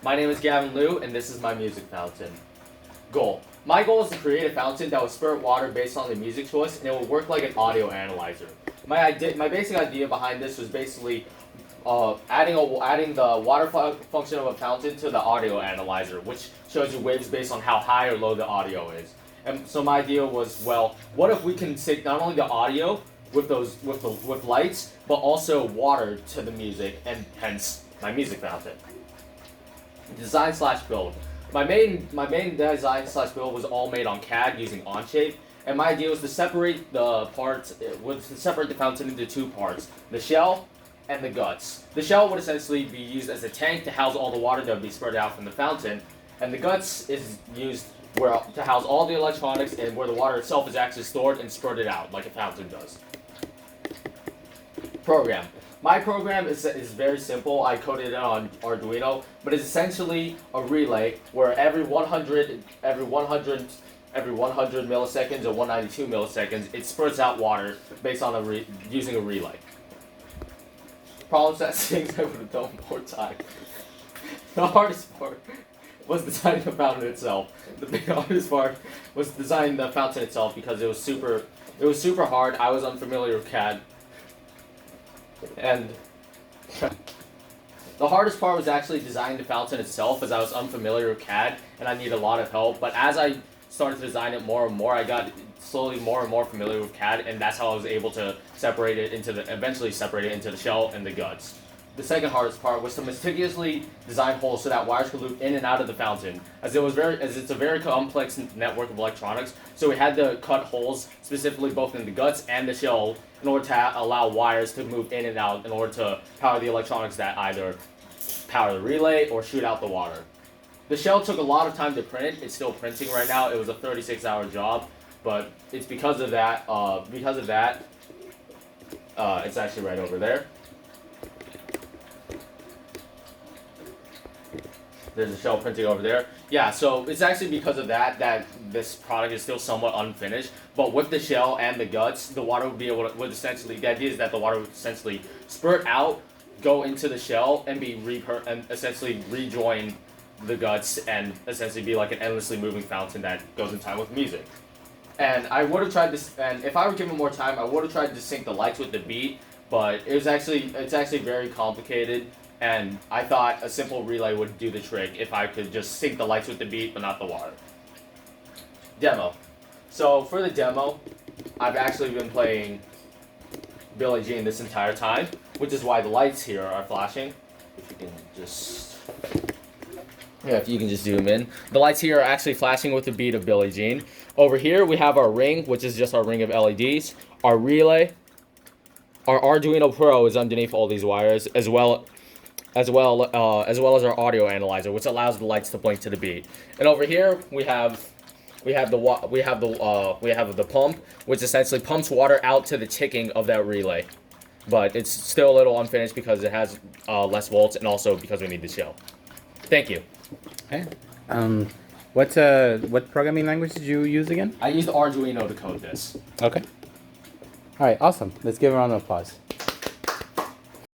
My name is Gavin Liu, and this is my music fountain. Goal. My goal is to create a fountain that will spurt water based on the music choice, and it will work like an audio analyzer. My basic idea behind this was basically adding the water function of a fountain to the audio analyzer, which shows you waves based on how high or low the audio is. And so my idea was, well, what if we can sync not only the audio with lights, but also water to the music, and hence my music fountain. Design/build. My main design/build was all made on CAD using Onshape, and my idea was to separate the fountain into two parts: the shell and the guts. The shell would essentially be used as a tank to house all the water that would be spurted out from the fountain, and the guts is used to house all the electronics and where the water itself is actually stored and spurted out like a fountain does. Program. My program is very simple. I coded it on Arduino, but it's essentially a relay where every 100 milliseconds or 192 milliseconds, it spurts out water based on using a relay. Problem sets things I would have done more time. The hardest part was designing the fountain itself. The hardest part was designing the fountain itself because it was super hard. I was unfamiliar with CAD. And the hardest part was actually designing the fountain itself, as I was unfamiliar with CAD and I needed a lot of help. But as I started to design it more and more, I got slowly more and more familiar with CAD, and that's how I was able to eventually separate it into the shell and the guts. The second hardest part was to meticulously design holes so that wires could loop in and out of the fountain, as it's a very complex network of electronics. So we had to cut holes specifically both in the guts and the shell in order to allow wires to move in and out in order to power the electronics that either power the relay or shoot out the water. The shell took a lot of time to print. It's still printing right now. It was a 36-hour job, but it's because of that. It's actually right over there. There's a shell printing over there. Yeah, so it's actually because of that this product is still somewhat unfinished. But with the shell and the guts, the water the idea is that the water would essentially spurt out, go into the shell, and essentially rejoin the guts, and essentially be like an endlessly moving fountain that goes in time with music. And I would have tried this, and if I were given more time, I would have tried to sync the lights with the beat, but it's actually very complicated. And I thought a simple relay would do the trick if I could just sync the lights with the beat, but not the water. Demo. So for the demo, I've actually been playing Billie Jean this entire time, which is why the lights here are flashing. If you can just zoom in. The lights here are actually flashing with the beat of Billie Jean. Over here we have our ring, which is just our ring of LEDs. Our relay. Our Arduino Pro is underneath all these wires, as well as our audio analyzer, which allows the lights to blink to the beat. And over here we have the pump, which essentially pumps water out to the ticking of that relay. But it's still a little unfinished because it has less volts, and also because we need the shell. Thank you. Okay. What programming language did you use again? I used Arduino to code this. Okay. All right. Awesome. Let's give a round of applause.